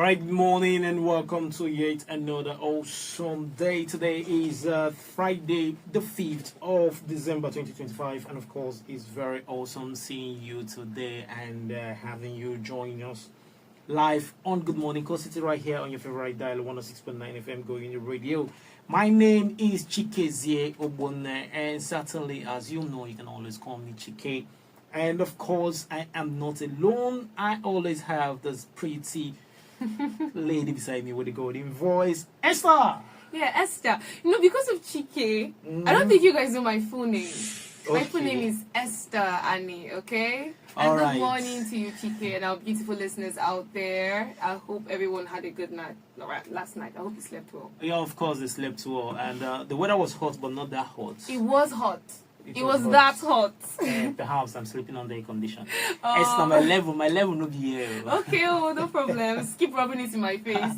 Alright, good morning and welcome to yet another awesome day. Today is Friday, the 5th of December 2025, and of course, it's very awesome seeing you today and having you join us live on Good Morning Coast City right here on your favorite dial 106.9 FM Going Radio. My name is Chike Obone, and certainly, as you know, you can always call me Chike. And of course, I am not alone. I always have this pretty lady beside me with a golden voice, Esther. Yeah, Esther. You know, because of Chike, I don't think you guys know my full name. My full name is Esther Annie, okay? And good morning to you, Chike, and our beautiful listeners out there. I hope everyone had a good night last night. I hope you slept well. Yeah, of course, they slept well. And the weather was hot, but not that hot. It was hot. It was that hot. Perhaps I'm sleeping under air condition. Esther, my level no be here. Okay, no problem. Keep rubbing it in my face.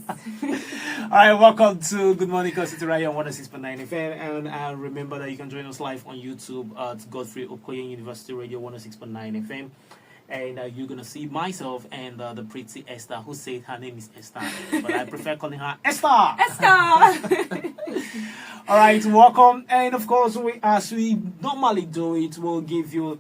All right, welcome to Good Morning Coast City Radio on 106.9 FM. And remember that you can join us live on YouTube at Godfrey Okoye University Radio 106.9 FM. And you're going to see myself and the pretty Esther, who said her name is Esther. But I prefer calling her Esther. Esther! All right, welcome. And of course, as we normally do it, we'll give you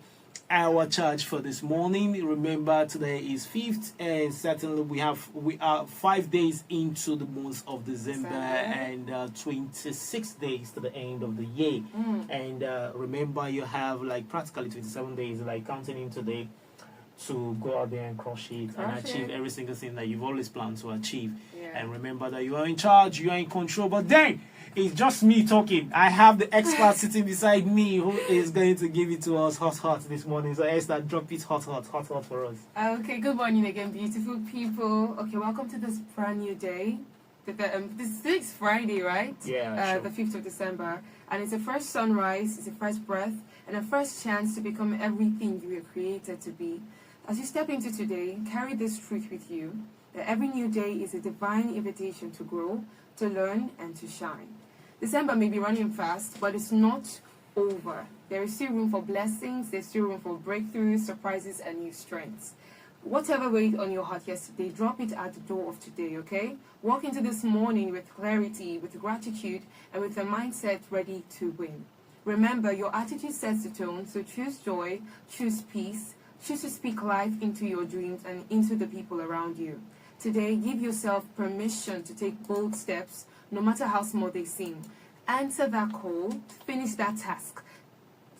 our charge for this morning. Remember, today is 5th, and certainly we are 5 days into the month of December and 26 days to the end of the year. And remember, you have like practically 27 days, like counting in today, to go out there and crush it and achieve every single thing that you've always planned to achieve. And remember that you are in charge, you are in control. But then it's just me talking. I have the expert sitting beside me who is going to give it to us hot this morning. So Esther, drop it hot for us. Okay, good morning again, beautiful people. Okay, welcome to this brand new day. This is Friday, right? Yeah, sure. The 5th of December. And it's a fresh sunrise, it's a fresh breath, and a fresh chance to become everything you were created to be. As you step into today, carry this truth with you, that every new day is a divine invitation to grow, to learn, and to shine. December may be running fast, but it's not over. There is still room for blessings, there's still room for breakthroughs, surprises, and new strengths. Whatever weighed on your heart yesterday, drop it at the door of today, okay? Walk into this morning with clarity, with gratitude, and with a mindset ready to win. Remember, your attitude sets the tone, so choose joy, choose peace, choose to speak life into your dreams and into the people around you. Today, give yourself permission to take bold steps, no matter how small they seem. Answer that call, finish that task.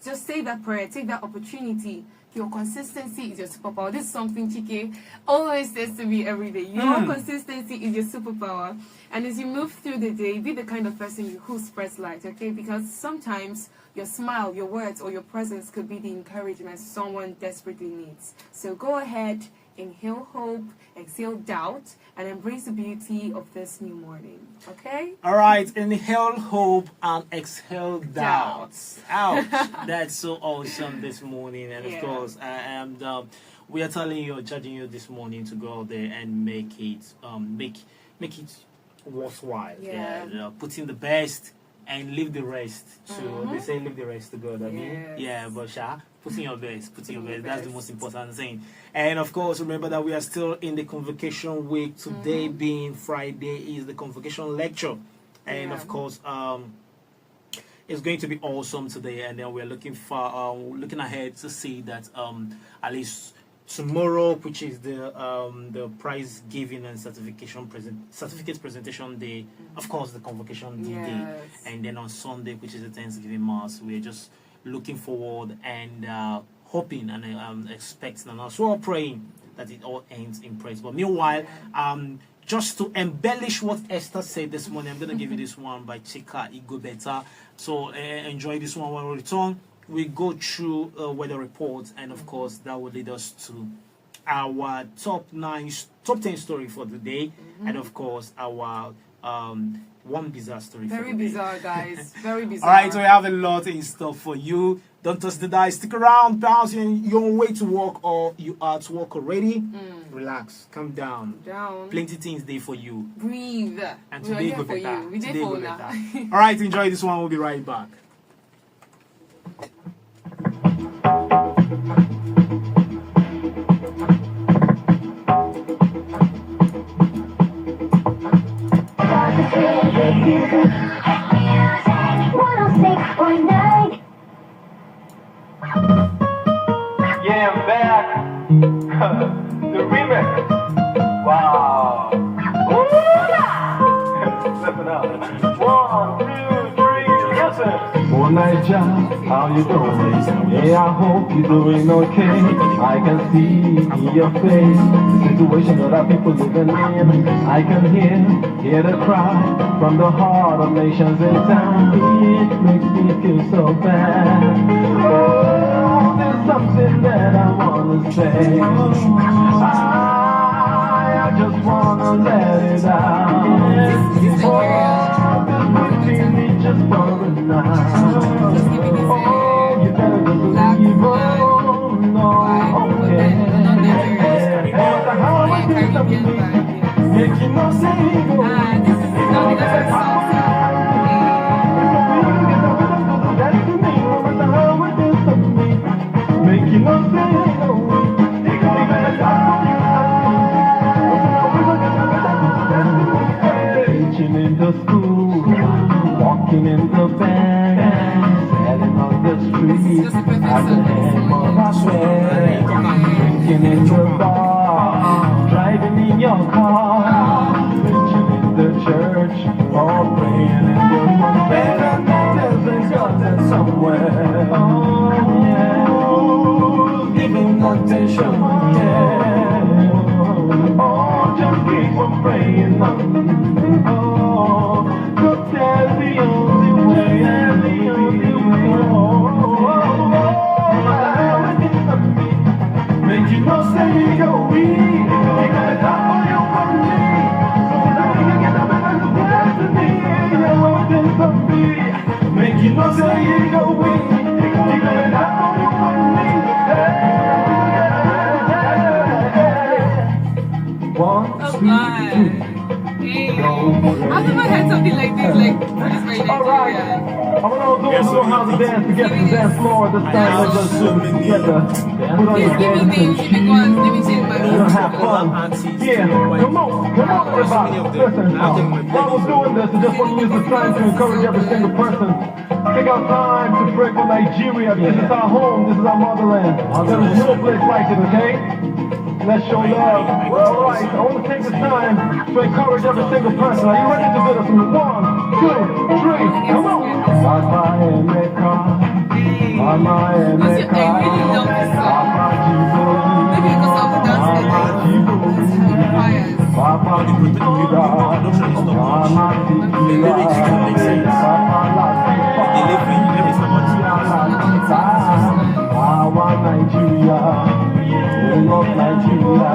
Just say that prayer, take that opportunity. Your consistency is your superpower. This is something Chike always says to me every day. Your consistency is your superpower. And as you move through the day, be the kind of person who spreads light, okay? Because sometimes your smile, your words, or your presence could be the encouragement someone desperately needs. So go ahead, inhale hope, exhale doubt, and embrace the beauty of this new morning. Okay? All right, inhale hope and exhale doubts. Ouch, that's so awesome this morning. And of course, we are telling you, judging you this morning to go out there and make it worthwhile. Put in the best and leave the rest to. They say leave the rest to God. I mean, but put in your best. That's the most important thing. And of course, remember that we are still in the convocation week. Today being Friday is the convocation lecture, and of course, it's going to be awesome today. And then we're looking ahead to see that at least tomorrow, which is the prize giving and certificate presentation day, of course the convocation day, and then on Sunday, which is the Thanksgiving Mass, we're just looking forward and hoping and expecting and also praying that it all ends in praise. But meanwhile, just to embellish what Esther said this morning, I'm going to give you this one by Chike. It go better. So enjoy this one when we return. We go through weather reports, and of course that will lead us to our top 10 story for the day, and of course our one bizarre story. Very bizarre, guys. Very bizarre. All right, so we have a lot in store for you. Don't toss the dice. Stick around. Perhaps you're on way to work or you are at work already. Relax. Calm down. Plenty things there for you. Breathe. And today go better. We today go better. All right, enjoy this one. We'll be right back. Yeah, I'm back. The remix. Wow. Listen up. 1, 2, 3, listen. Oh, Niger, how you doing? Yeah, I hope you're doing okay. I can see in your face the situation that our people living in. I can hear the cry from the heart of nations in town. It makes me feel so bad. Oh, there's something that I wanna say. I just wanna let it out. Oh, this me just for a night. Oh, you better believe. Oh, no, okay. How I did something, making no sense. This is not the song. Making no sense. Teaching in the school, walking in the band, standing on the street, at the end of my bed, drinking in the bar, driving in your car, preaching in the church, or praying in the bed, and there's a God somewhere. Oh, yeah. Giving attention, yeah. Oh, just keep on praying. Oh, 'cause that's the only way, that's the only way. Make you no say go we, make a top for your family. So now you get a better destiny. You want this for me. Make you no say go we, make a top for your family. 1, 2, 3. I've never heard something like this, like this very Nigeria. Alright, I want to know how to dance to get to the dance floor. This time let's just do it together. Put on your dancing shoes. Let me change my We're gonna have fun. Yeah, come on, everybody. Listen, while we're doing this, I just want to use this time to encourage every single person. Take our time to pray for Nigeria. This is our home, this is our motherland. There is no place like it, okay? Let's show love. Alright, I want to take this time to encourage every single person. Are you ready to do this? 1, 2, 3, come on! Mama Emeka, Mama Emeka, Mama Jibo, Mama Jibo, Mama Tikila, Mama Tikila, Mama Latifa, our Nigeria. We love Nigeria.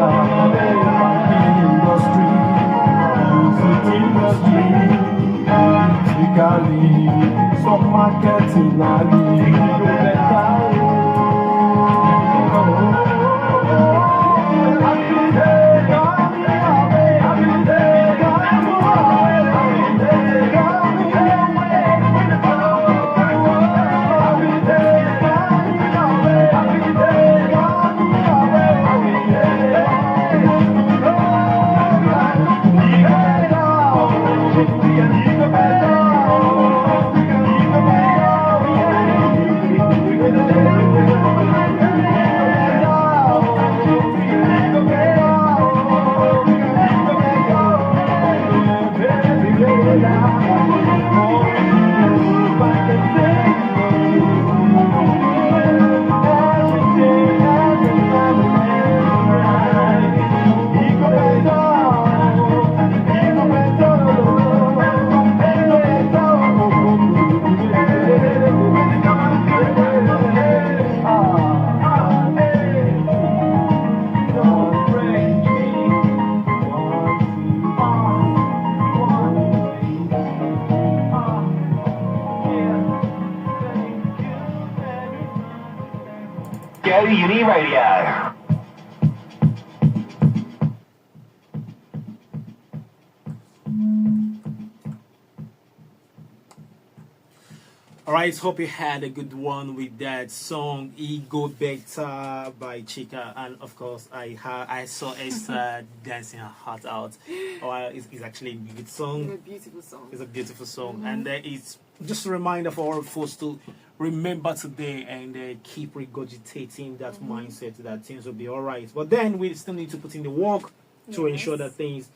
marketing, I really go better. Uni Radio. Alright, hope you had a good one with that song Ego Better by Chike, and of course I saw Esther dancing her heart out. It's actually a good song. It's a beautiful song. It's a beautiful song, and it's just a reminder for all folks to remember today and keep regurgitating that mindset that things will be alright. But then we still need to put in the work to ensure that things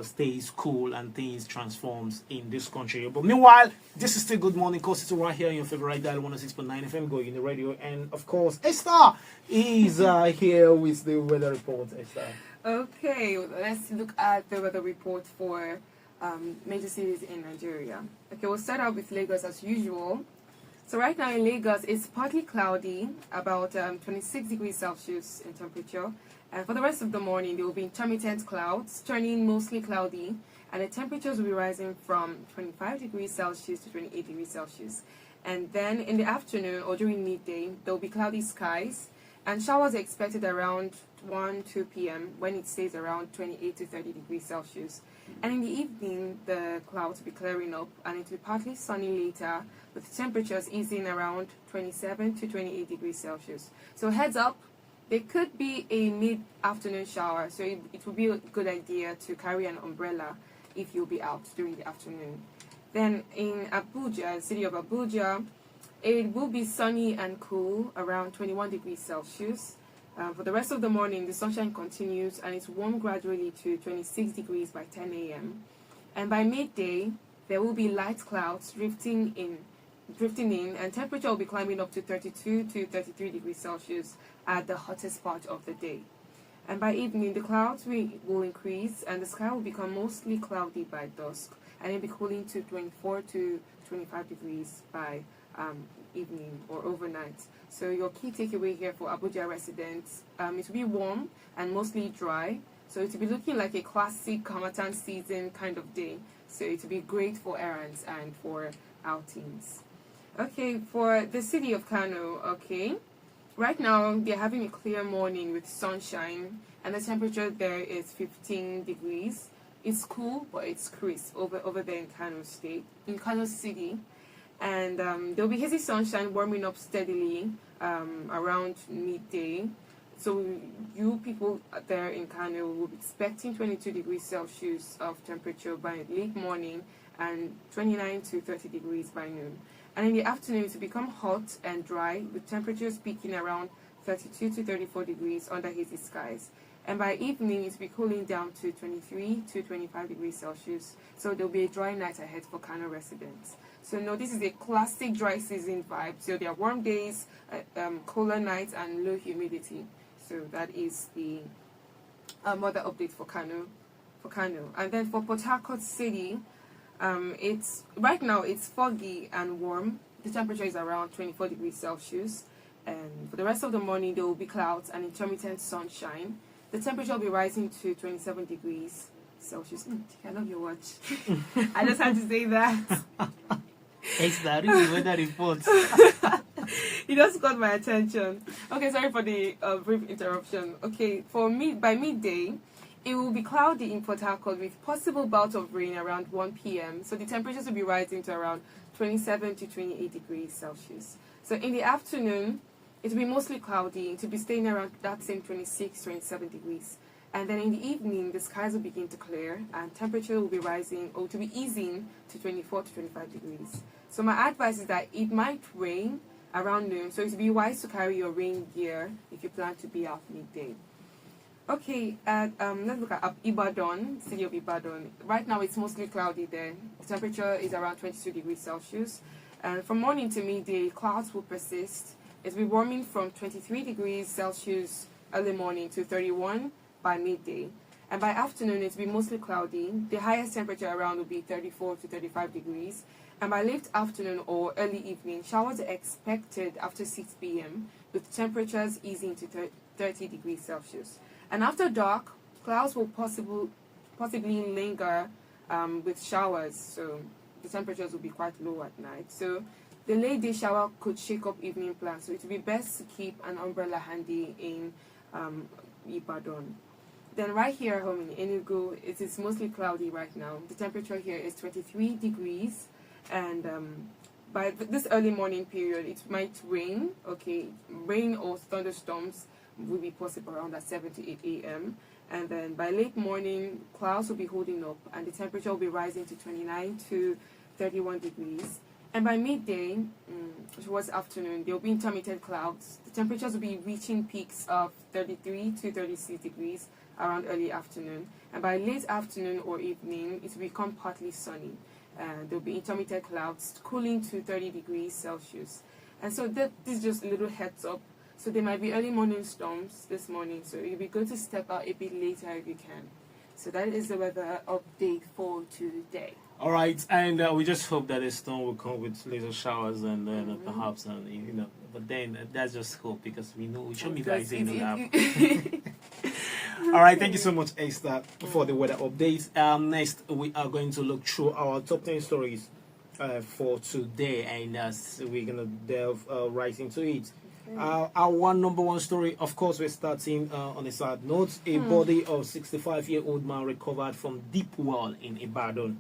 stays cool and things transforms in this country. But meanwhile, this is still Good Morning Coast. It's right here on your favorite dial 106.9 FM Go Uni Radio, and of course Esther is here with the weather report. Esther. Okay, let's look at the weather report for major cities in Nigeria. Okay, we'll start out with Lagos as usual. So right now in Lagos, it's partly cloudy, about 26 degrees Celsius in temperature. And for the rest of the morning, there will be intermittent clouds, turning mostly cloudy, and the temperatures will be rising from 25 degrees Celsius to 28 degrees Celsius. And then in the afternoon or during midday, there will be cloudy skies, and showers are expected around 2 p.m. when it stays around 28 to 30 degrees Celsius. And in the evening, the clouds will be clearing up, and it will be partly sunny later, with temperatures easing around 27 to 28 degrees Celsius. So heads up, there could be a mid-afternoon shower, so it would be a good idea to carry an umbrella if you'll be out during the afternoon. Then in Abuja, the city of Abuja, it will be sunny and cool, around 21 degrees Celsius. For the rest of the morning, the sunshine continues, and it's warm gradually to 26 degrees by 10 a.m. And by midday, there will be light clouds drifting in, and temperature will be climbing up to 32 to 33 degrees Celsius at the hottest part of the day. And by evening, the clouds will increase, and the sky will become mostly cloudy by dusk, and it'll be cooling to 24 to 25 degrees by evening or overnight. So your key takeaway here for Abuja residents, it will be warm and mostly dry. So it will be looking like a classic Harmattan season kind of day. So it will be great for errands and for outings. Okay, for the city of Kano, okay, right now they're having a clear morning with sunshine, and the temperature there is 15 degrees. It's cool, but it's crisp over there in Kano City. And there'll be hazy sunshine warming up steadily around midday. So you people there in Kano will be expecting 22 degrees Celsius of temperature by late morning and 29 to 30 degrees by noon. And in the afternoon, it will become hot and dry, with temperatures peaking around 32 to 34 degrees under hazy skies. And by evening, it will be cooling down to 23 to 25 degrees Celsius. So there will be a dry night ahead for Kano residents. So no, this is a classic dry season vibe. So there are warm days, cooler nights, and low humidity. So that is the weather update for Kano. And then for Port Harcourt City, right now it's foggy and warm. The temperature is around 24 degrees Celsius. And for the rest of the morning, there will be clouds and intermittent sunshine. The temperature will be rising to 27 degrees Celsius. I love your watch. I just had to say that. Esther, read the weather report. It just got my attention. Okay, sorry for the brief interruption. Okay, by midday, it will be cloudy in Port Harcourt with possible bouts of rain around 1 p.m. So the temperatures will be rising to around 27 to 28 degrees Celsius. So in the afternoon, it will be mostly cloudy. It will be staying around that same 26, 27 degrees. And then in the evening, the skies will begin to clear and temperature will be rising or to be easing to 24 to 25 degrees. So my advice is that it might rain around noon. So it would be wise to carry your rain gear if you plan to be out midday. Okay, let's look at Ibadan, city of Ibadan. Right now it's mostly cloudy there. The temperature is around 22 degrees Celsius. And from morning to midday, clouds will persist. It will be warming from 23 degrees Celsius early morning to 31 by midday. And by afternoon, it will be mostly cloudy. The highest temperature around will be 34 to 35 degrees. And by late afternoon or early evening, showers are expected after 6 p.m. with temperatures easing to 30 degrees Celsius. And after dark, clouds will possibly linger with showers, so the temperatures will be quite low at night. So the late day shower could shake up evening plans, so it would be best to keep an umbrella handy in Ibadan. Then right here at home in Enugu, it is mostly cloudy right now. The temperature here is 23 degrees, and by this early morning period, it might rain. Okay, rain or thunderstorms will be possible around at 7 to 8 a.m. And then by late morning, clouds will be holding up and the temperature will be rising to 29 to 31 degrees. And by midday, towards afternoon, there will be intermittent clouds. The temperatures will be reaching peaks of 33 to 36 degrees around early afternoon. And by late afternoon or evening, it will become partly sunny. There will be intermittent clouds cooling to 30 degrees Celsius. And so this is just a little heads up. So there might be early morning storms this morning, so it'll be good to step out a bit later if you can. So that is the weather update for today. All right, and we just hope that the storm will come with little showers and then perhaps, but then that's just hope because we know we should be guys in the app. All right, thank you so much, Esther, for the weather update. Next, we are going to look through our top 10 stories for today, and we're going to delve right into it. Our number one story, of course, we're starting on a sad note. A body of 65-year-old man recovered from deep well in Ibadan.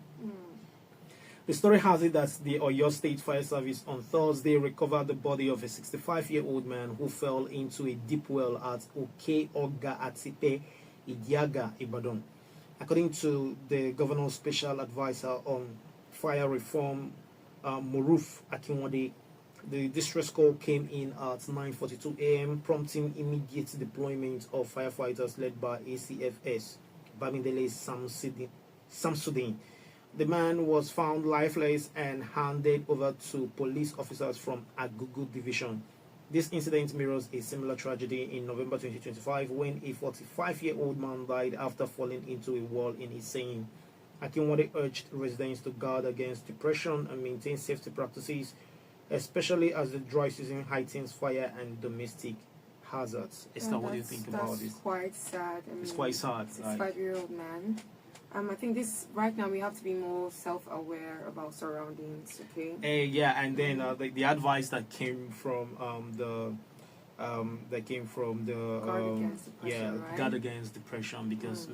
The story has it that the Oyo State Fire Service on Thursday recovered the body of a 65-year-old man who fell into a deep well at Oke Oga Atipe, Idiaga, Ibadan. According to the governor's special advisor on fire reform, Moruf Akinwade, the distress call came in at 9:42 a.m., prompting immediate deployment of firefighters led by ACFS, Bamidele Samsudin. The man was found lifeless and handed over to police officers from Agugu Division. This incident mirrors a similar tragedy in November 2025 when a 45-year-old man died after falling into a wall in Iseyin. Akinwade urged residents to guard against depression and maintain safety practices, especially as the dry season heightens fire and domestic hazards. Esther, what do you think about this? That's quite sad. It's quite sad. It's a 5-year-old man. I think right now we have to be more self-aware about surroundings, okay? Yeah, and then the advice that came from the guard against depression, because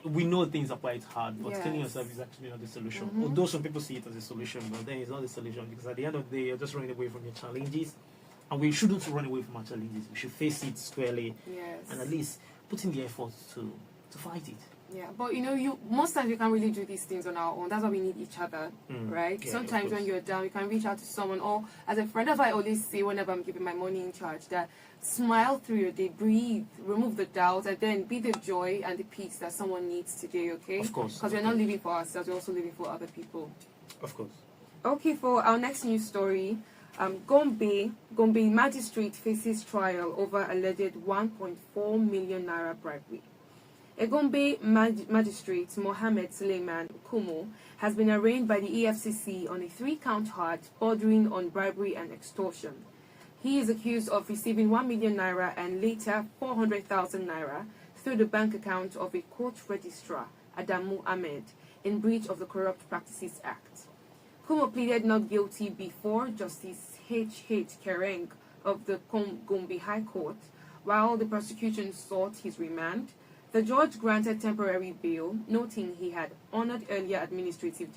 we know things are quite hard, but killing yourself is actually not the solution. Although some people see it as a solution, but then it's not the solution, because at the end of the day you're just running away from your challenges, and we shouldn't run away from our challenges. We should face it squarely, and at least put in the effort to fight it. Yeah, but most times we can't really do these things on our own. That's why we need each other, right? Yeah, sometimes when you're down, you can reach out to someone. Or as a friend, I always say whenever I'm giving my morning charge, that smile through your day, breathe, remove the doubt, and then be the joy and the peace that someone needs today, okay? Of course. Because we're not living for ourselves, we're also living for other people. Of course. Okay, for our next news story, Gombe magistrate faces trial over alleged 1.4 million naira bribery. A Gombe magistrate, Mohammed Suleiman Kumo, has been arraigned by the EFCC on a 3-count charge bordering on bribery and extortion. He is accused of receiving 1 million naira and later 400,000 naira through the bank account of a court registrar, Adamu Ahmed, in breach of the Corrupt Practices Act. Kumo pleaded not guilty before Justice H. Kereng of the Gombe High Court, while the prosecution sought his remand. The judge granted temporary bail, noting he had honored earlier administrative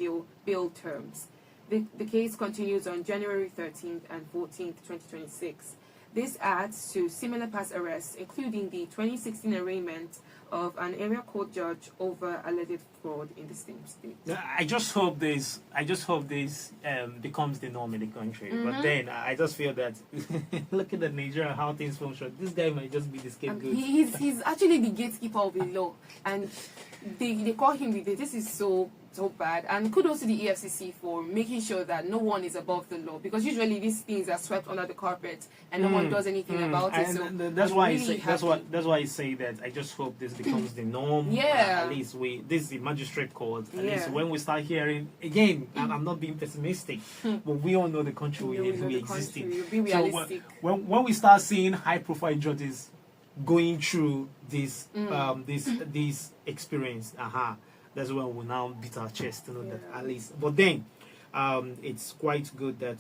bail terms. The case continues on January 13th and 14th, 2026. This adds to similar past arrests, including the 2016 arraignment of an area court judge over alleged fraud in the same state. I just hope this becomes the norm in the country. But then I just feel that looking at Nigeria, how things function, this guy might just be the scapegoat. He's actually the gatekeeper of the law, and they call him with it. This is so bad. And kudos to the EFCC for making sure that no one is above the law, because usually these things are swept under the carpet and no one does anything about it. So that's why I say that I just hope this becomes the norm. Yeah. At least this is the magistrate court. At least when we start hearing again, I'm not being pessimistic, but we all know the country we exist in. Be realistic. So when we start seeing high-profile judges going through this this experience, that's when we now beat our chest to know that at least. But then, it's quite good that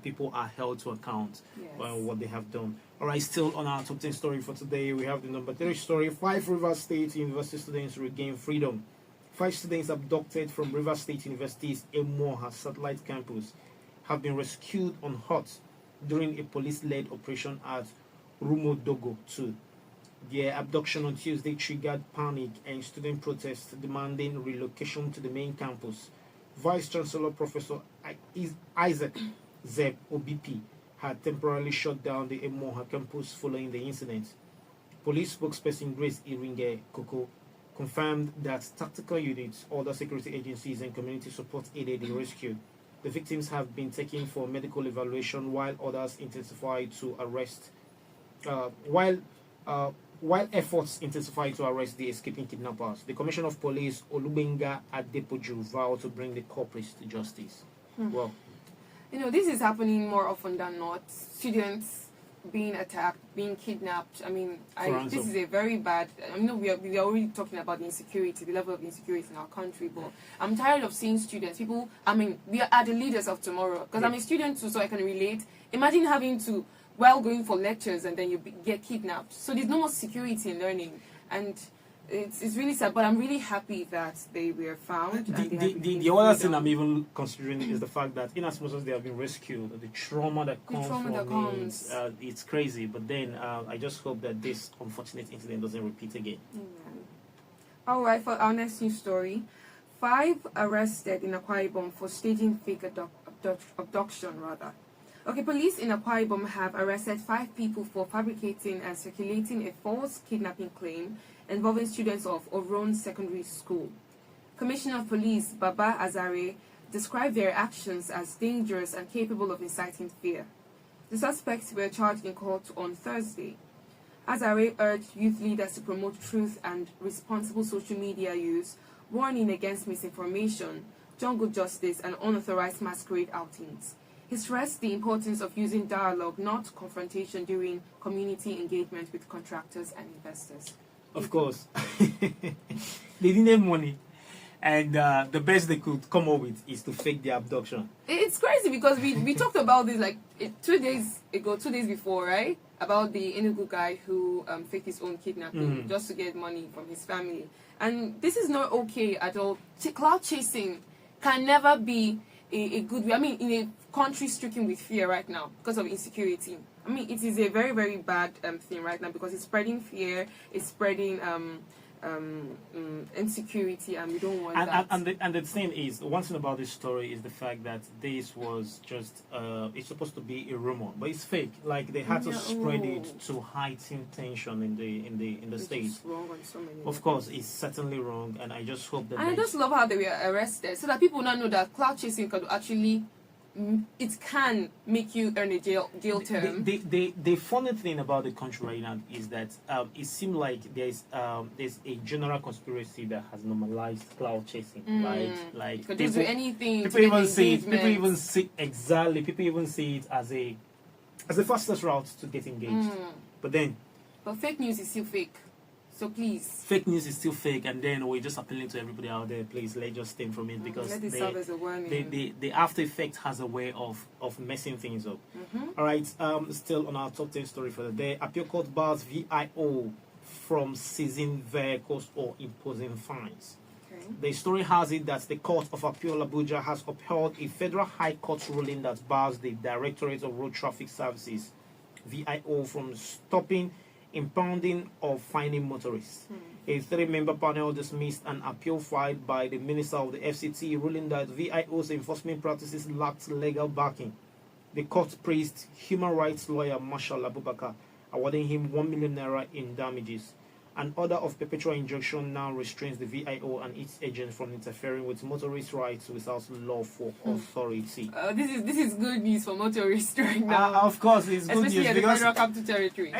people are held to account for what they have done. All right, still on our top 10 story for today, we have the number 3 story. 5 Rivers State University students regain freedom. 5 students abducted from Rivers State University's Emoha satellite campus have been rescued on hot during a police-led operation at Rumodogo 2. Their abduction on Tuesday triggered panic and student protests demanding relocation to the main campus. Vice Chancellor Professor Isaac Zeb OBP had temporarily shut down the Emoha campus following the incident. Police spokesperson Grace Iringe Koko confirmed that tactical units, other security agencies, and community support aided the rescue. The victims have been taken for medical evaluation while others intensify to arrest. While efforts intensify to arrest the escaping kidnappers, the Commissioner of Police Olubenga Adepoju vowed to bring the culprits to justice. Well, this is happening more often than not. Students being attacked, being kidnapped. This is a very bad. We are already talking about the insecurity, the level of insecurity in our country. But I'm tired of seeing students. We are the leaders of tomorrow. Because I'm a student too, so I can relate. Imagine having to, while going for lectures, and then you get kidnapped. So there's no more security in learning, and it's really sad. But I'm really happy that they were found. The other thing I'm even considering is the fact that in as much as they have been rescued, the trauma that comes from it, it's crazy. But then I just hope that this unfortunate incident doesn't repeat again. All right, for our next news story, 5 arrested in Akwa Ibom for staging fake abduction. Okay, police in Akwa Ibom have arrested 5 people for fabricating and circulating a false kidnapping claim involving students of Oron Secondary School. Commissioner of Police Baba Azare described their actions as dangerous and capable of inciting fear. The suspects were charged in court on Thursday. Azare urged youth leaders to promote truth and responsible social media use, warning against misinformation, jungle justice, and unauthorized masquerade outings. He stressed the importance of using dialogue, not confrontation, during community engagement with contractors and investors. Of course, they didn't have money, and the best they could come up with is to fake the abduction. It's crazy because we talked about this 2 days before, right? About the Enugu guy who faked his own kidnapping just to get money from his family. And this is not okay at all. Cloud chasing can never be a good way. In a country stricken with fear right now because of insecurity. It is a very, very bad thing right now because it's spreading fear, it's spreading insecurity, and we don't want that. And the thing is, one thing about this story is the fact that this was just it's supposed to be a rumor, but it's fake. Like they had to spread it to heighten tension in the state. Wrong on so many of course, it's certainly wrong, and I just hope that. And I just love how they were arrested, so that people now know that cloud chasing could actually. It can make you earn a jail term. The funny thing about the country right now is that it seems like there's a general conspiracy that has normalized cloud chasing, right? Like people do anything. People even see it as the fastest route to get engaged. But fake news is still fake. So please. Fake news is still fake, and then we're just appealing to everybody out there, please, let's just stay from it, because let it serve as a warning. the after effect has a way of messing things up. All right, still on our top 10 story for the day. Appeal court bars VIO from seizing vehicles or imposing fines. Okay. The story has it that the Court of Appeal Abuja has upheld a federal high court ruling that bars the Directorate of Road Traffic Services VIO from stopping, impounding, or fining motorists. A 3-member panel dismissed an appeal filed by the Minister of the FCT, ruling that VIO's enforcement practices lacked legal backing. The court praised human rights lawyer Marshal Abubakar, awarding him 1 million naira in damages. An order of perpetual injunction now restrains the VIO and its agents from interfering with motorist rights without lawful authority. This is good news for motorists right now. Of course, it's good news, especially at the because Federal Capital Territory.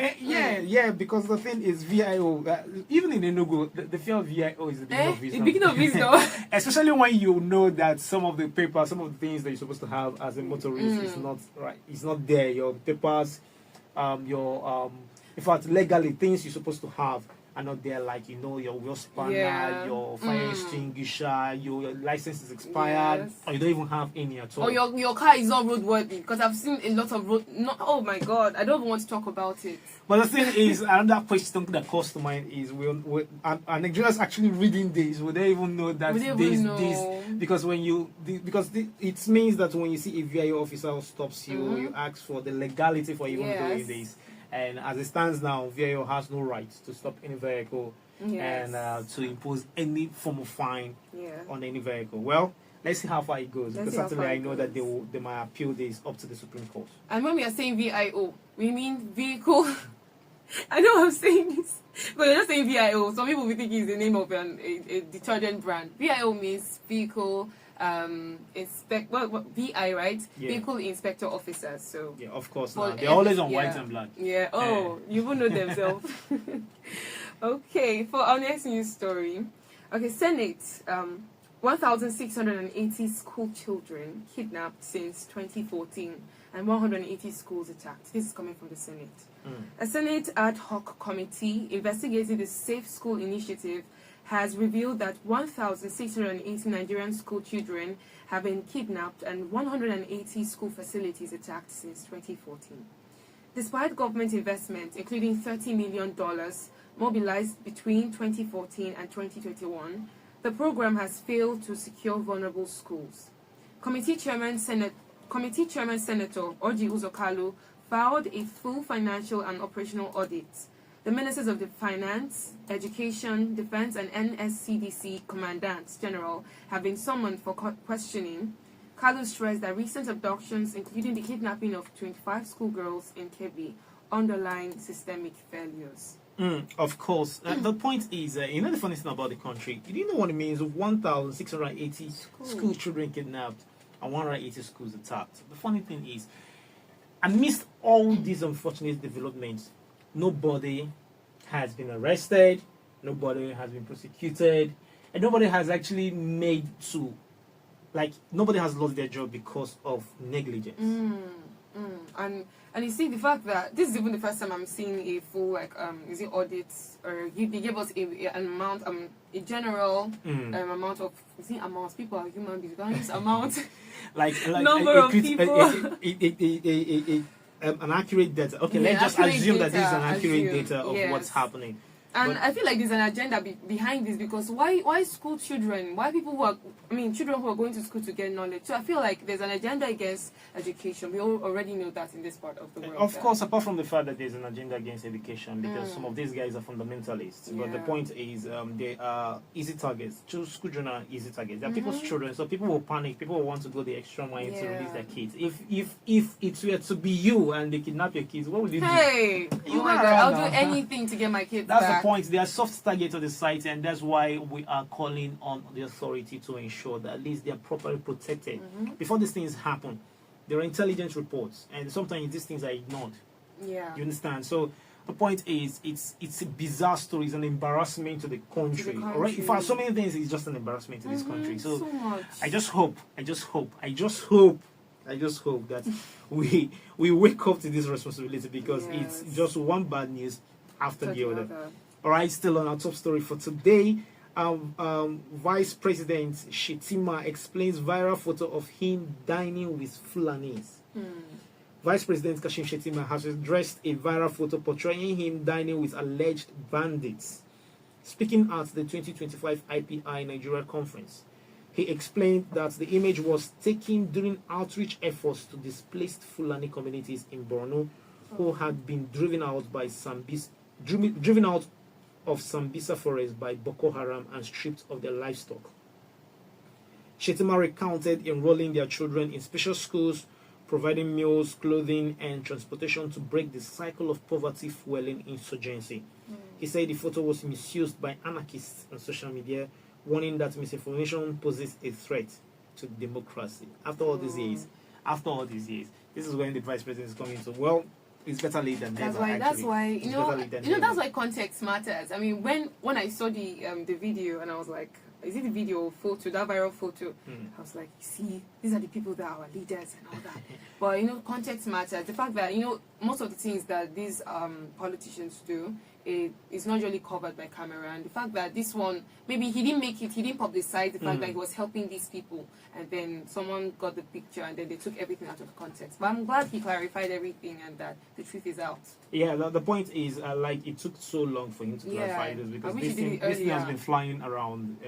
because the thing is VIO, even in Enugu, the fear of VIO is the beginning of wisdom. The beginning of wisdom. Especially when you know that some of the papers, some of the things that you're supposed to have as a motorist is not right. It's not there. Your papers, in fact, legally, things you're supposed to have are not there, like, your wheel spanner, your fire extinguisher, your license is expired, or you don't even have any at all. Or your car is not roadworthy, because I've seen a lot of oh my god, I don't even want to talk about it. But the thing is, another question that comes to mind is, are Nigerians actually reading this? Will they even know that this? Because it means that when you see a VIO officer stops you, you ask for the legality for even doing this. And as it stands now, VIO has no right to stop any vehicle and to impose any form of fine on any vehicle. Well, let's see how far it goes. Because certainly I know that they might appeal this up to the Supreme Court. And when we are saying VIO, we mean vehicle. I know I'm saying this, but you're not saying VIO. Some people will think it's the name of a detergent brand. VIO means vehicle. VI, right? Vehicle inspector officers. So of course. They're always on white and black. Yeah. Oh, you will know themselves. Okay, for our next news story. Okay, Senate. 1,680 school children kidnapped since 2014 and 180 schools attacked. This is coming from the Senate. A Senate ad hoc committee investigating the Safe School Initiative has revealed that 1,680 Nigerian school children have been kidnapped and 180 school facilities attacked since 2014. Despite government investment, including $30 million mobilized between 2014 and 2021, the program has failed to secure vulnerable schools. Committee Chairman Senator Orji Uzokalu filed a full financial and operational audit. The Ministers of the Finance, Education, Defense, and NSCDC Commandants General have been summoned for questioning. Kalu stressed that recent abductions, including the kidnapping of 25 schoolgirls in Kebbi, underline systemic failures. Of course. The point is, the funny thing about the country, you know what it means? 1,680 school children kidnapped and 180 schools attacked. The funny thing is, amidst all these unfortunate developments, nobody has been arrested, nobody has been prosecuted, and nobody has actually nobody has lost their job because of negligence. And you see the fact that this is even the first time I'm seeing a full audit, or they gave us an amount, a general amount of amounts. People are human beings. We don't use amount. Number of people. An accurate data. Okay, let's just assume that this is an accurate data of what's happening. And I feel like there's an agenda behind this, because why school children? Why people children who are going to school to get knowledge? So I feel like there's an agenda against education. We all already know that in this part of the world. Of course, apart from the fact that there's an agenda against education, because some of these guys are fundamentalists. Yeah. But the point is, they are easy targets. School children are easy targets. They're people's children, so people will panic. People will want to go the extra mile to release their kids. If it were to be you and they kidnap your kids, what would you do? Hey, oh my God, I'll do anything to get my kids back. Point. They are soft targets of the site, and that's why we are calling on the authority to ensure that at least they are properly protected. Before these things happen, there are intelligence reports, and sometimes these things are ignored. Yeah, you understand? So the point is, it's a bizarre story. It's an embarrassment to the country. All right, in fact, so many things is just an embarrassment to this country. So much. I just hope that we wake up to this responsibility, because it's just one bad news after the other. All right, still on our top story for today. Vice President Shetima explains viral photo of him dining with Fulanis. Vice President Kashim Shetima has addressed a viral photo portraying him dining with alleged bandits. Speaking at the 2025 IPI Nigeria conference, he explained that the image was taken during outreach efforts to displaced Fulani communities in Borno who had been driven out of Sambisa forest by Boko Haram and stripped of their livestock. Shetima recounted enrolling their children in special schools, providing meals, clothing, and transportation to break the cycle of poverty fueling insurgency. He said the photo was misused by anarchists on social media, warning that misinformation poses a threat to democracy. After all these years, this is when the vice president is coming to, well, it's better late than never. That's why that's why context matters. I mean, when I saw the video and I was like, is it the video or photo, that viral photo? I was like, see, these are the people that are our leaders and all that. But context matters. The fact that most of the things that these politicians do, it is not really covered by camera, and the fact that this one, maybe he didn't publicize the fact that he was helping these people, and then someone got the picture and then they took everything out of context. But I'm glad he clarified everything and that the truth is out. Yeah, the point is, like, it took so long for him to clarify this, because this thing has been flying around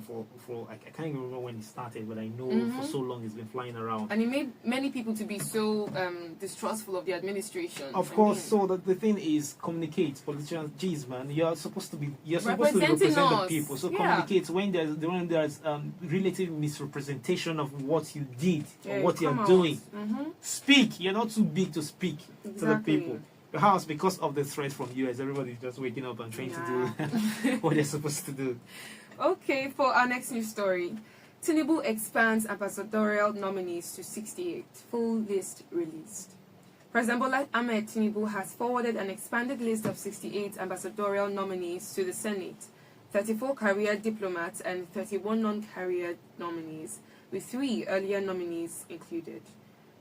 for I can't even remember when it started, but I know for so long it's been flying around. And it made many people to be so distrustful of the administration. Of course, so the thing is, communicate. Politicians, geez, man, you're supposed to represent the people. So communicate when there's relative misrepresentation of what you did or what you're doing. Speak. You're not too big to speak to the people. Perhaps because of the threat from US, everybody's just waking up and trying to do what they're supposed to do. Okay, for our next news story, Tinubu expands ambassadorial nominees to 68. Full list released. President Bola Ahmed Tinubu has forwarded an expanded list of 68 ambassadorial nominees to the Senate, 34 career diplomats and 31 non-career nominees, with 3 earlier nominees included.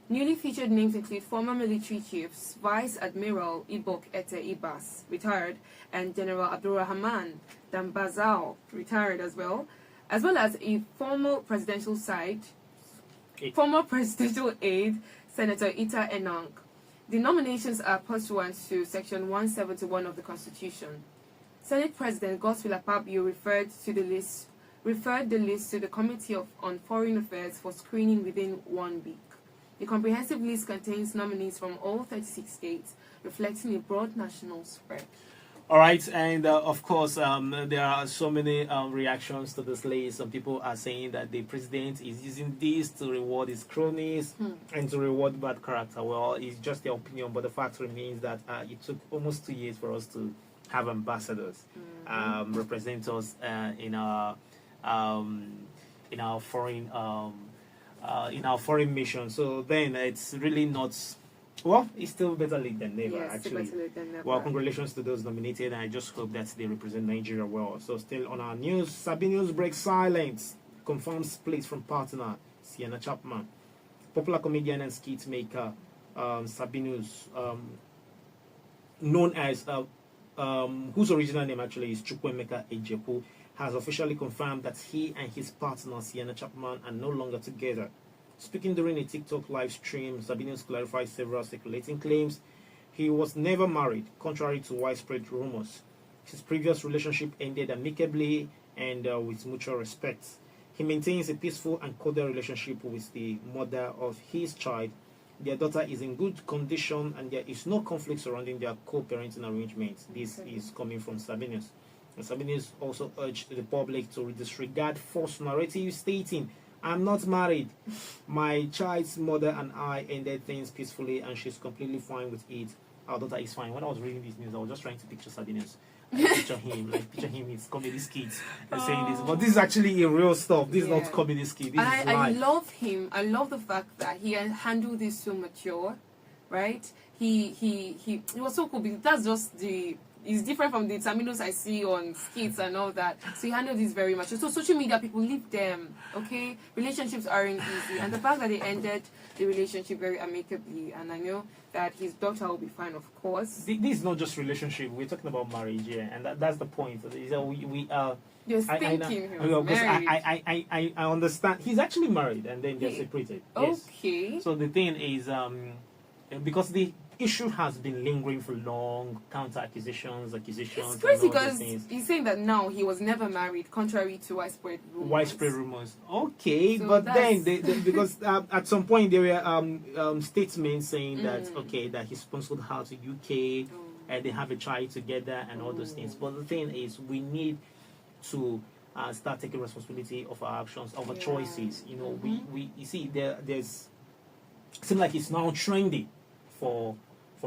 Newly featured names include former military chiefs Vice Admiral Ibok Ete Ibas, retired, and General Abdurrahman Dambazao, retired as well as a former presidential aide, Senator Ita Enang. The nominations are pursuant to Section 171 of the Constitution. Senate President Godfrey Okoye referred the list to the Committee on Foreign Affairs for screening within 1 week. The comprehensive list contains nominees from all 36 states, reflecting a broad national spread. All right, and of course, there are so many reactions to this list. Some people are saying that the president is using this to reward his cronies and to reward bad character. Well, it's just their opinion, but the fact remains that it took almost 2 years for us to have ambassadors represent us in our foreign mission. So then it's really not. Well, it's still better late than never, actually. Better late than never. Well, congratulations to those nominated, and I just hope that they represent Nigeria well. So still on our news, Sabinus breaks silence, confirms split from partner Sienna Chapman. Popular comedian and skit maker Sabinus, known as whose original name actually is Chukwemeka Ejepu, has officially confirmed that he and his partner Sienna Chapman are no longer together. Speaking during a TikTok live stream, Sabinus clarified several circulating claims. He was never married, contrary to widespread rumors. His previous relationship ended amicably and with mutual respect. He maintains a peaceful and cordial relationship with the mother of his child. Their daughter is in good condition and there is no conflict surrounding their co-parenting arrangements. This is coming from Sabinus. And Sabinus also urged the public to disregard false narratives stating, "I'm not married. My child's mother and I ended things peacefully and she's completely fine with it. Our daughter is fine." When I was reading this news, I was just trying to picture Sabinus. Picture him his comedy skits and saying this. But this is actually a real stuff. This is not comedy skit. This is life. I love him. I love the fact that he handled this so mature, right? He was so cool because that's just the It's different from the Taminos I see on skits and all that. So he handled this very much. So social media, people leave them, okay? Relationships aren't easy. And the fact that they ended the relationship very amicably, and I know that his daughter will be fine, of course. This is not just relationship. We're talking about marriage, yeah, and that's the point. We are. Just thinking he was married. I understand. He's actually married, and then they're separated. Yes. Okay. So the thing is, because the issue has been lingering for long, counter accusations. It's crazy because he's saying that now he was never married, contrary to widespread rumors. Okay, so but then because at some point there were statements saying that that he sponsored her to UK and they have a child together and all those things. But the thing is, we need to start taking responsibility of our actions, of our choices. You know, we you see there's it seems like it's now trendy for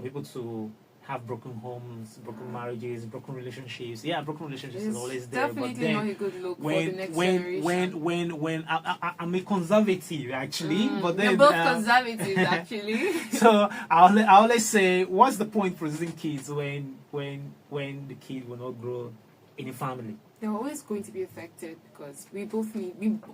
people to have broken homes, broken marriages, broken relationships. Yeah, broken relationships is always there. Definitely but then not a good look for the next generation. When I'm a conservative actually, but then you're both conservatives actually. So I always say, what's the point for raising kids when the kid will not grow in a family? They're always going to be affected because we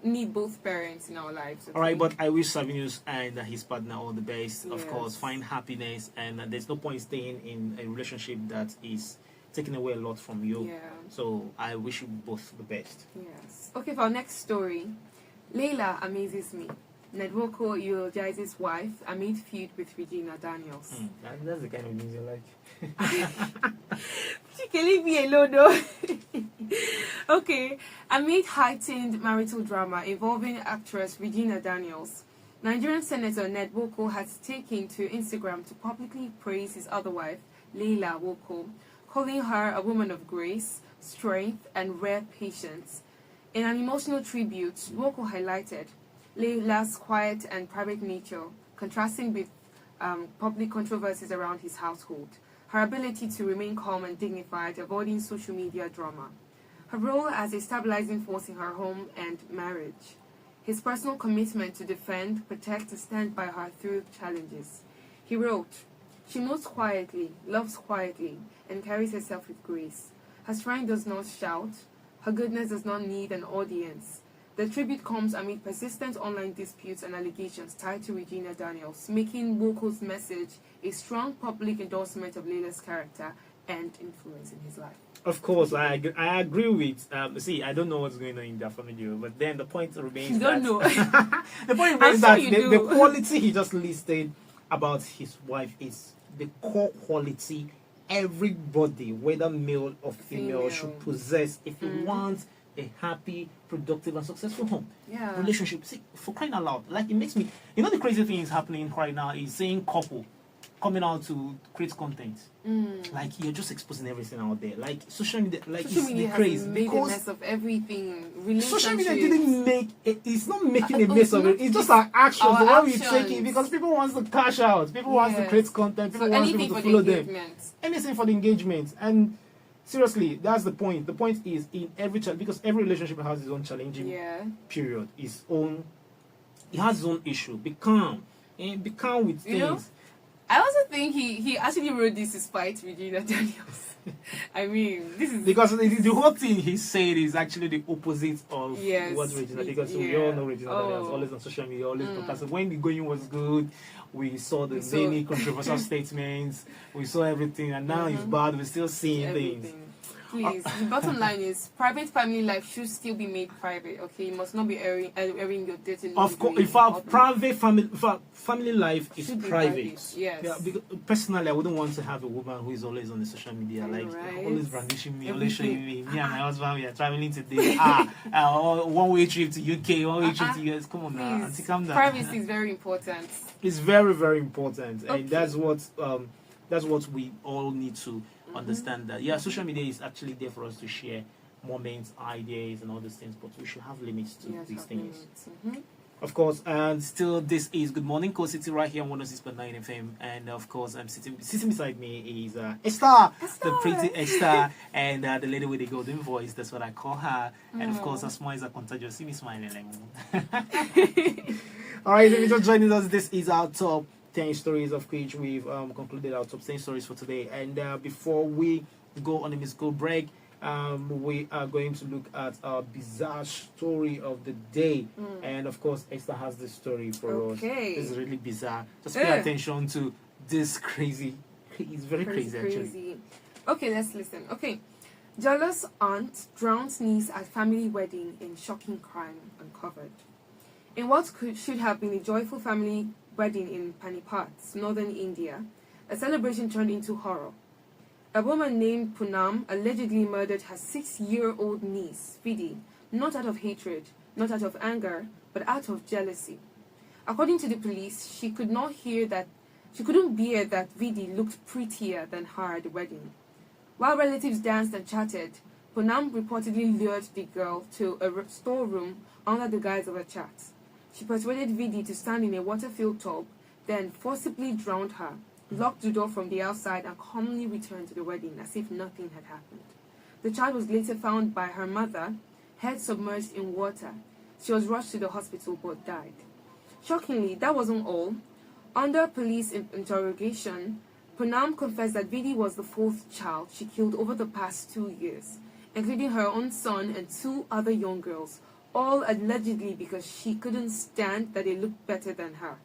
need both parents in our lives. All right, but I wish Savinus and his partner all the best. Yes. Of course, find happiness, and there's no point staying in a relationship that is taking away a lot from you. Yeah. So I wish you both the best. Yes. Okay, for our next story, Layla amazes me. Nedwoko eulogizes wife amid feud with Regina Daniels. That's the kind of news you like. She can leave me alone though. Okay, amid heightened marital drama involving actress Regina Daniels, Nigerian Senator Ned Woko has taken to Instagram to publicly praise his other wife, Layla Woko, calling her a woman of grace, strength, and rare patience. In an emotional tribute, Woko highlighted Layla's quiet and private nature, contrasting with public controversies around his household, her ability to remain calm and dignified, avoiding social media drama, her role as a stabilizing force in her home and marriage, his personal commitment to defend, protect, and stand by her through challenges. He wrote, "She moves quietly, loves quietly, and carries herself with grace. Her strength does not shout. Her goodness does not need an audience." The tribute comes amid persistent online disputes and allegations tied to Regina Daniels, making Woko's message a strong public endorsement of Layla's character and influence in his life. Of course, I agree with. See, I don't know what's going on in their family, but then the point remains. You don't know. The point remains that the quality he just listed about his wife is the core quality everybody, whether male or female, should possess if he wants a happy, productive, and successful home. Yeah. Relationship. See, for crying out loud, like it makes me. You know, the crazy thing is happening right now is seeing couple coming out to create content. Like you're just exposing everything out there. Like social media, like social media it's crazy has made because a mess of everything. social media didn't make it. It's not making a mess of it. It's just our actions. The way we take it because people want to cash out. People want to create content. People want people to follow them. Anything for the engagement. And seriously, that's the point. The point is in every because every relationship has its own challenging period. Its own. It has its own issue. Be calm and be calm with things. Know? I also think he actually wrote this to spite Regina Daniels. I mean, this is because the whole thing he said is actually the opposite of what Regina. Because we all know Regina Daniels always on social media, always podcasting. When the going was good, we saw the many controversial statements, we saw everything, and now it's bad. We're still seeing things. Please, the bottom line is private family life should still be made private. Okay, you must not be airing your dirty laundry. Of course, in fact, family life is private. Yes. Yeah, because personally, I wouldn't want to have a woman who is always on the social media, always brandishing me, always showing me. Me and my husband, we are traveling today. One-way trip to UK, one-way trip to US. Come on now, auntie, calm down. Privacy is very important. It's very, very important, and that's what we all need to understand. That social media is actually there for us to share moments, ideas, and all these things, but we should have limits to these things. Of course, and still, this is Good Morning Co City right here on 106.9 FM, and of course, I'm sitting beside me is Esther, the pretty Esther, and the lady with the golden voice. That's what I call her, and of course, her smile is a contagious. See me smiling like. All right, if you're just joining us, this is our top 10 stories of which we've concluded our top 10 stories for today. And before we go on a musical break. We are going to look at our bizarre story of the day, and of course, Esther has the story for us. This is really bizarre. Just pay attention to this crazy. It's very crazy, actually. Okay, let's listen. Okay, jealous aunt drowns niece at family wedding in shocking crime uncovered. In what should have been a joyful family wedding in Panipat, northern India, a celebration turned into horror. A woman named Poonam allegedly murdered her 6-year-old niece, Vidhi, not out of hatred, not out of anger, but out of jealousy. According to the police, she couldn't bear that Vidhi looked prettier than her at the wedding. While relatives danced and chatted, Poonam reportedly lured the girl to a storeroom under the guise of a chat. She persuaded Vidhi to stand in a water-filled tub, then forcibly drowned her, locked the door from the outside, and calmly returned to the wedding as if nothing had happened. The child was later found by her mother, head submerged in water. She was rushed to the hospital but died. Shockingly, that wasn't all. Under police interrogation, Poonam confessed that Vidhi was the 4th child she killed over the past 2 years, including her own son and 2 other young girls, all allegedly because she couldn't stand that they looked better than her.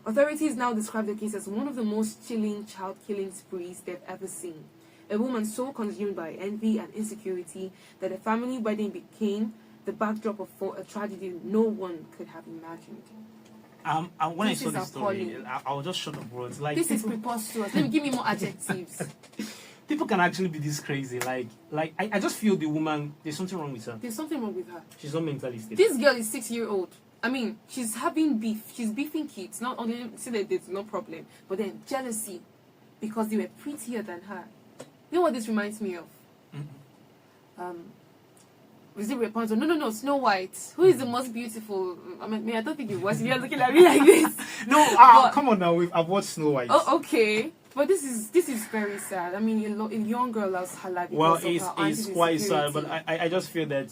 Authorities now describe the case as one of the most chilling child-killing sprees they've ever seen. A woman so consumed by envy and insecurity that a family wedding became the backdrop of a tragedy no one could have imagined. When I saw this story, I was just shut up words. Like, this is preposterous. Let me give me more adjectives. People can actually be this crazy. I just feel the woman, there's something wrong with her. There's something wrong with her. She's not mentally stable. This girl is 6-year-old. I mean, she's having beef. She's beefing kids. Not only say that there's no problem, but then jealousy because they were prettier than her. You know what this reminds me of? Was it Rapunzel? No, Snow White. Who is the most beautiful? I mean, I don't think it was. You're looking at me like this. No, come on now. I've watched Snow White. Oh, okay. But this is very sad. I mean, a young girl lost her life. Well, it's quite sad, but I just feel that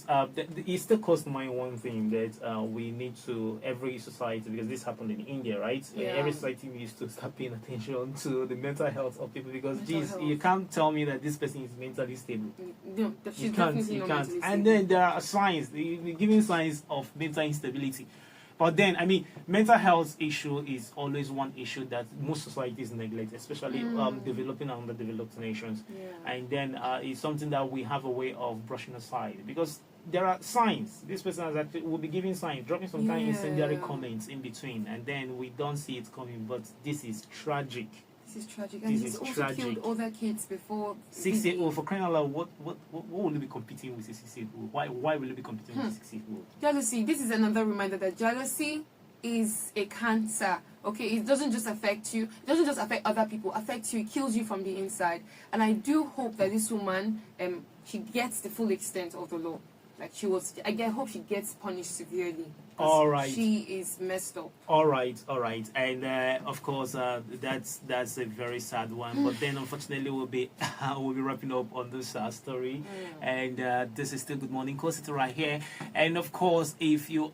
it still costs my one thing that we need to, every society, because this happened in India, right? Yeah. Every society needs to start paying attention to the mental health of people because, you can't tell me that this person is mentally stable. No, you can't. And then there are signs, giving signs of mental instability. But then, I mean, mental health issue is always one issue that most societies neglect, especially developing and underdeveloped nations. Yeah. And then it's something that we have a way of brushing aside because there are signs. This person will be giving signs, dropping some kind of incendiary comments in between, and then we don't see it coming. But this is tragic. This is tragic, and he's also killed other kids before. 6-year-old, for crying out loud, what will you be competing with a 6-year-old? Why will you be competing with a 6-year-old? Jealousy. This is another reminder that jealousy is a cancer. Okay, it doesn't just affect you. It doesn't just affect other people. It affects you. It kills you from the inside. And I do hope that this woman, she gets the full extent of the law. Like I hope she gets punished severely. All right. She is messed up. All right. And of course, that's a very sad one. But then, unfortunately, we'll be wrapping up on this story. And this is still Good Morning City right here. And of course, if you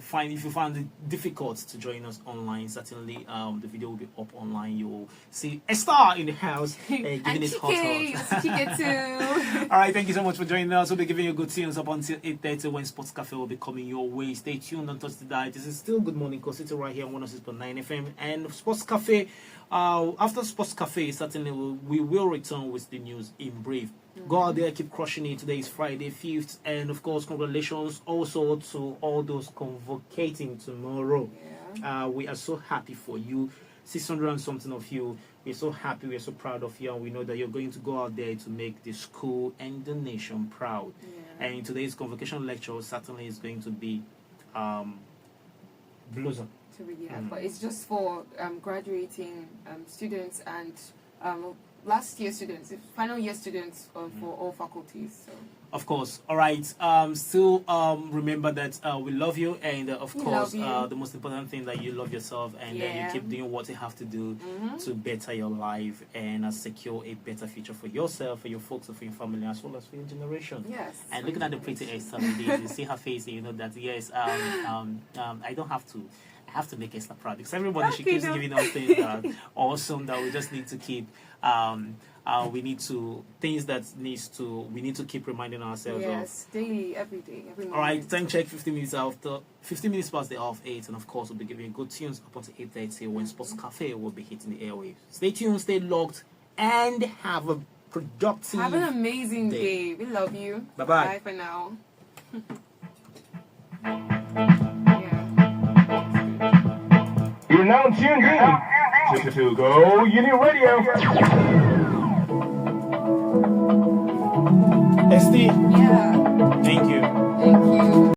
find it difficult to join us online, certainly the video will be up online. You will see Esther in the house giving and it hot. Chike too. All right, thank you so much for joining us. We'll be giving you good tunes up until 8:30 when Sports Cafe will be coming your way. Stay tuned, don't touch the dial. This is still Good Morning City right here on 106.9 FM and Sports Cafe. After Sports Cafe, certainly we will return with the news in brief. Go out there, keep crushing it. Today is Friday 5th, and of course, congratulations also to all those convocating tomorrow. We are so happy for you. 600 and something of you. We're so happy, we're so proud of you, and we know that you're going to go out there to make the school and the nation proud. And today's convocation lecture certainly is going to be blossom. But it's just for graduating students and last year students, final year students for all faculties. So. Of course. All right. Still remember that we love you, and of course the most important thing that you love yourself, and that you keep doing what you have to do to better your life and secure a better future for yourself, for your folks, for your family, as well as for your generation. Yes. And looking at the pretty Esther, you see her face, and you know that yes, I don't have to. I have to make Esther proud because everybody she keeps giving us things that are awesome that we just need to keep we need to we need to keep reminding ourselves of. Yes, daily, every day, every moment. All right, time check 15 minutes after 15 minutes past the hour of 8, and of course we'll be giving you good tunes up until 8:30 when Sports Cafe will be hitting the airwaves. Stay tuned, stay locked, and have a productive. Have an amazing day. We love you. Bye-bye. Bye for now. You're now tuned in to Go Uni Radio. Esther. Yeah.